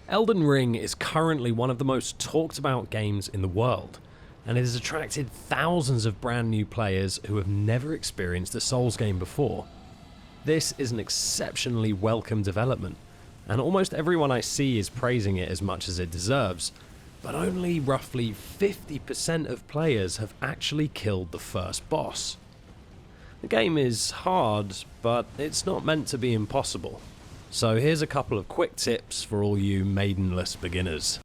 Elden Ring is currently one of the most talked about games in the world, and it has attracted thousands of brand new players who have never experienced a Souls game before. This is an exceptionally welcome development, and almost everyone I see is praising it as much as it deserves, but only roughly 50% of players have actually killed the first boss. The game is hard, but it's not meant to be impossible. So here's a couple of quick tips for all you maidenless beginners.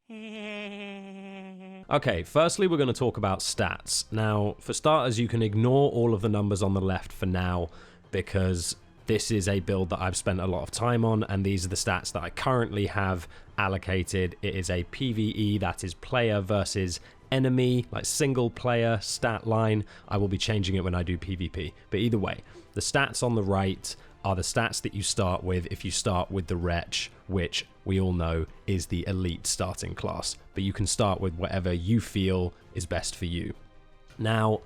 Okay, firstly we're going to talk about stats. Now, for starters, you can ignore all of the numbers on the left for now, because this is a build that I've spent a lot of time on, and these are the stats that I currently have allocated. It is a PvE, that is player versus enemy, like single player stat line. I will be changing it when I do PvP. But either way, the stats on the right are the stats that you start with if you start with the Wretch, which we all know is the elite starting class. But you can start with whatever you feel is best for you. Now,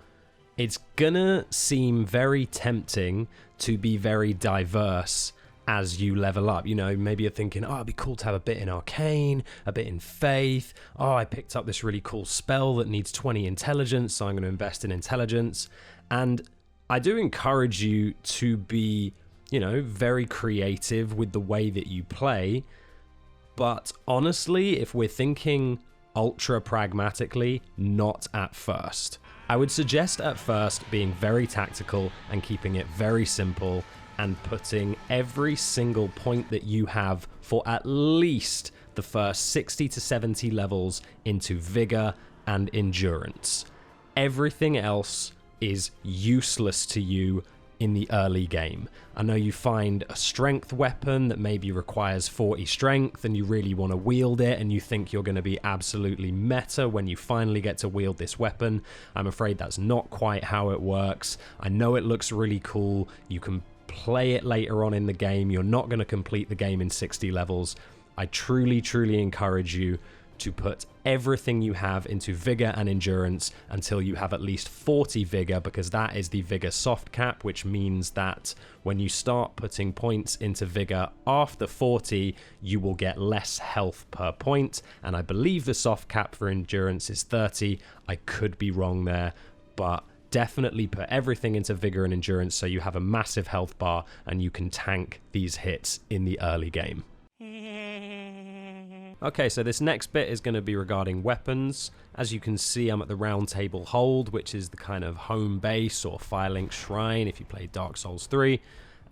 it's gonna seem very tempting to be very diverse as you level up. You know, maybe you're thinking, oh, it'd be cool to have a bit in Arcane, a bit in Faith. Oh, I picked up this really cool spell that needs 20 intelligence, so I'm going to invest in intelligence. And I do encourage you to be, you know, very creative with the way that you play. But honestly, if we're thinking ultra pragmatically, not at first. I would suggest at first being very tactical and keeping it very simple, and putting every single point that you have for at least the first 60 to 70 levels into Vigor and Endurance. Everything else is useless to you in the early game. I know you find a strength weapon that maybe requires 40 strength and you really want to wield it, and you think you're going to be absolutely meta when you finally get to wield this weapon. I'm afraid that's not quite how it works. I know it looks really cool. You can play it later on in the game. You're not going to complete the game in 60 levels. I truly encourage you to put everything you have into Vigor and Endurance until you have at least 40 Vigor, because that is the Vigor soft cap, which means that when you start putting points into Vigor after 40, you will get less health per point, and I believe the soft cap for Endurance is 30. I could be wrong there, but definitely put everything into Vigor and Endurance so you have a massive health bar and you can tank these hits in the early game. Okay, so this next bit is going to be regarding weapons. As you can see, I'm at the Round Table Hold, which is the kind of home base or Firelink Shrine if you play Dark Souls 3.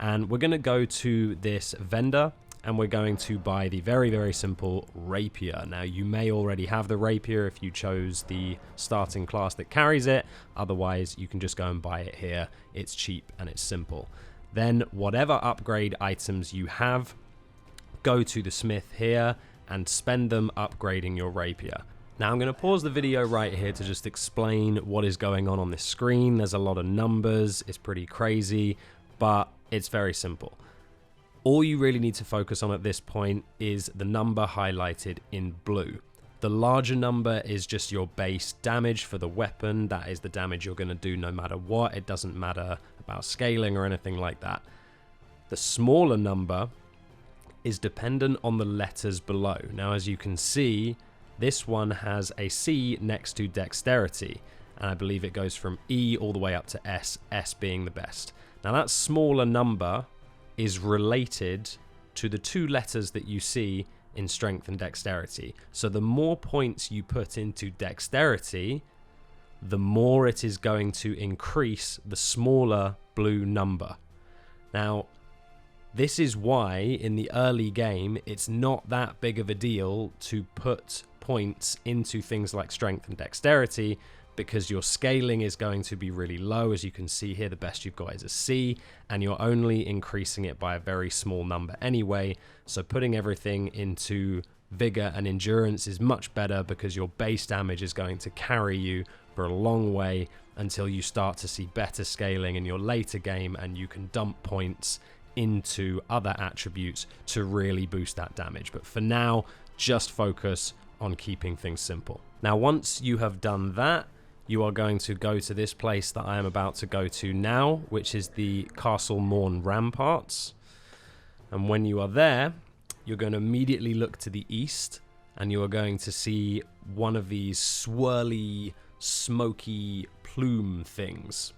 And we're going to go to this vendor, and we're going to buy the very simple Rapier. Now, you may already have the Rapier if you chose the starting class that carries it. Otherwise, you can just go and buy it here. It's cheap and it's simple. Then, whatever upgrade items you have, go to the smith here and spend them upgrading your Rapier. Now, I'm going to pause the video right here to just explain what is going on this screen. There's a lot of numbers. It's pretty crazy, but it's very simple. All you really need to focus on at this point is the number highlighted in blue. The larger number is just your base damage for the weapon. That is the damage you're going to do no matter what. It doesn't matter about scaling or anything like that. The smaller number is dependent on the letters below. Now, as you can see, this one has a C next to dexterity, and I believe it goes from E all the way up to S, S being the best. Now, that smaller number is related to the two letters that you see in strength and dexterity. So the more points you put into dexterity, the more it is going to increase the smaller blue number. Now, this is why in the early game it's not that big of a deal to put points into things like strength and dexterity, because your scaling is going to be really low. As you can see here, the best you've got is a C, and you're only increasing it by a very small number anyway. So putting everything into Vigor and Endurance is much better, because your base damage is going to carry you for a long way until you start to see better scaling in your later game, and you can dump points into other attributes to really boost that damage. But for now, just focus on keeping things simple. Now, once you have done that, you are going to go to this place that I am about to go to now, which is the Castle Morn Ramparts. And when you are there, you're going to immediately look to the east, and you are going to see one of these swirly, smoky plume things.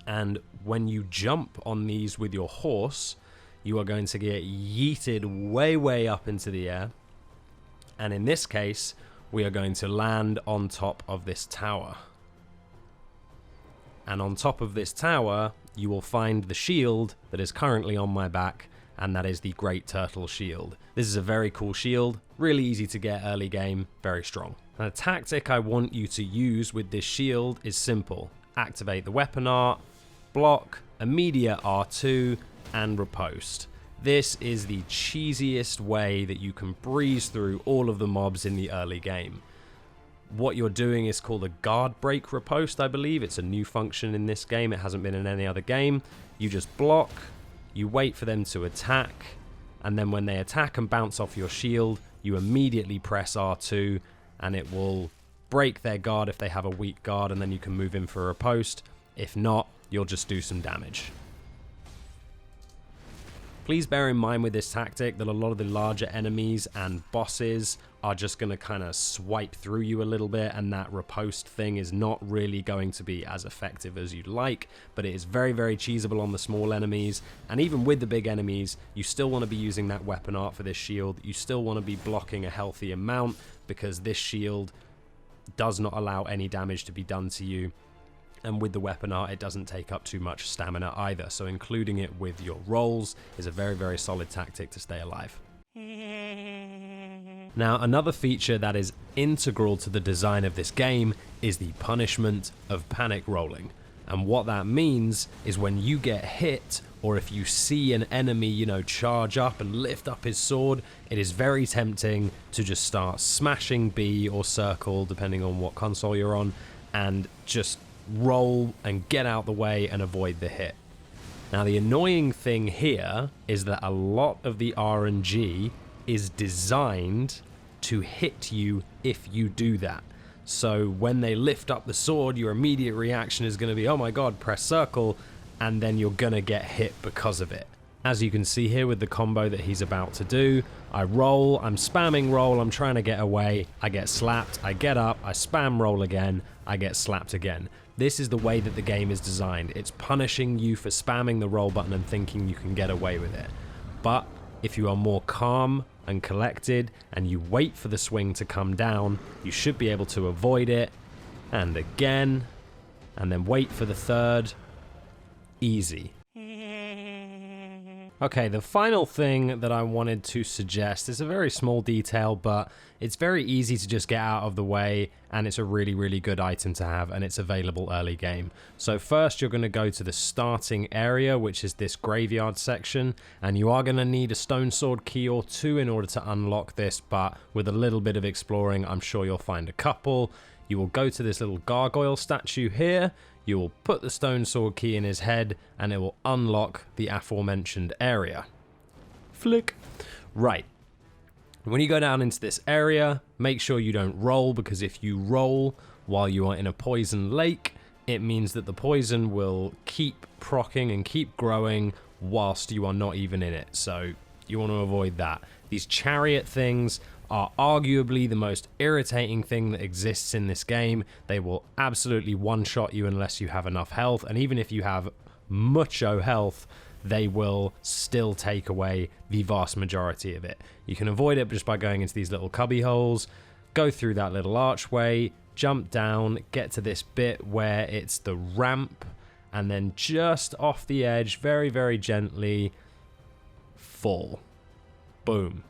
And when you jump on these with your horse, you are going to get yeeted way, way up into the air. And in this case, we are going to land on top of this tower. And on top of this tower, you will find the shield that is currently on my back, and that is the Great Turtle Shield. This is a very cool shield, really easy to get early game, very strong. And a tactic I want you to use with this shield is simple. Activate the weapon art, block, immediate R2, and riposte. This is the cheesiest way that you can breeze through all of the mobs in the early game. What you're doing is called a guard break riposte, I believe. It's a new function in this game. It hasn't been in any other game. You just block, you wait for them to attack, and then when they attack and bounce off your shield, you immediately press R2, and it will break their guard if they have a weak guard, and then you can move in for a riposte. If not, you'll just do some damage. Please bear in mind with this tactic that a lot of the larger enemies and bosses are just going to kind of swipe through you a little bit, and that riposte thing is not really going to be as effective as you'd like, but it is very, very cheesable on the small enemies. And even with the big enemies, you still want to be using that weapon art for this shield. You still want to be blocking a healthy amount, because this shield does not allow any damage to be done to you. And with the weapon art, it doesn't take up too much stamina either, so including it with your rolls is a very, very solid tactic to stay alive. Now, another feature that is integral to the design of this game is the punishment of panic rolling. And what that means is when you get hit, or if you see an enemy, charge up and lift up his sword, it is very tempting to just start smashing B or circle, depending on what console you're on, and just roll and get out the way and avoid the hit. Now, the annoying thing here is that a lot of the RNG is designed to hit you if you do that. So when they lift up the sword, your immediate reaction is going to be, oh my god, press circle, and then you're going to get hit because of it. As you can see here with the combo that he's about to do, I roll, I'm spamming roll, I'm trying to get away, I get slapped, I get up, I spam roll again, I get slapped again. This is the way that the game is designed. It's punishing you for spamming the roll button and thinking you can get away with it. But if you are more calm and collected and you wait for the swing to come down, you should be able to avoid it. And again, and then wait for the third. Easy. Okay, the final thing that I wanted to suggest is a very small detail, but it's very easy to just get out of the way, and it's a really, really good item to have, and it's available early game. So first, you're going to go to the starting area, which is this graveyard section, and you are going to need a stone sword key or two in order to unlock this, but with a little bit of exploring, I'm sure you'll find a couple. You will go to this little gargoyle statue here. You will put the stone sword key in his head, and it will unlock the aforementioned area. Flick. Right. When you go down into this area, make sure you don't roll, because if you roll while you are in a poison lake, it means that the poison will keep proccing and keep growing whilst you are not even in it. So you want to avoid that. These chariot things are arguably the most irritating thing that exists in this game. They will absolutely one-shot you unless you have enough health, and even if you have mucho health, they will still take away the vast majority of it. You can avoid it just by going into these little cubby holes, go through that little archway, jump down, get to this bit where it's the ramp, and then just off the edge, very, very gently, fall. Boom.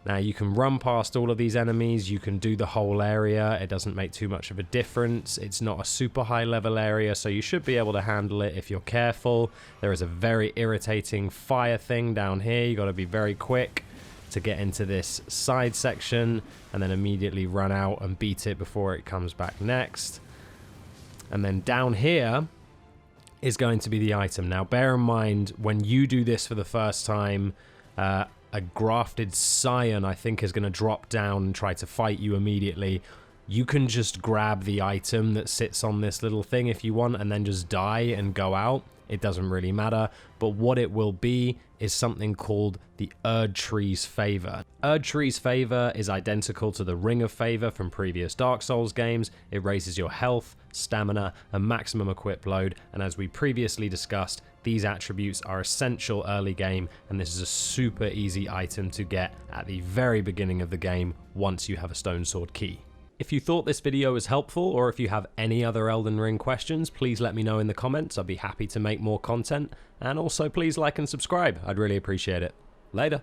Now, you can run past all of these enemies, you can do the whole area, it doesn't make too much of a difference. It's not a super high level area, so you should be able to handle it if you're careful. There is a very irritating fire thing down here, you got to be very quick to get into this side section, and then immediately run out and beat it before it comes back next. And then down here is going to be the item. Now, bear in mind, when you do this for the first time, a grafted scion, I think, is going to drop down and try to fight you immediately. You can just grab the item that sits on this little thing if you want, and then just die and go out. it doesn't really matter. But what it will be is something called the Erdtree's Favor. Erdtree's Favor is identical to the Ring of Favor from previous Dark Souls games. It raises your health, stamina, and maximum equip load, and as we previously discussed, these attributes are essential early game, and this is a super easy item to get at the very beginning of the game once you have a Stone Sword key. If you thought this video was helpful, or if you have any other Elden Ring questions, please let me know in the comments. I'd be happy to make more content, and also please like and subscribe. I'd really appreciate it. Later.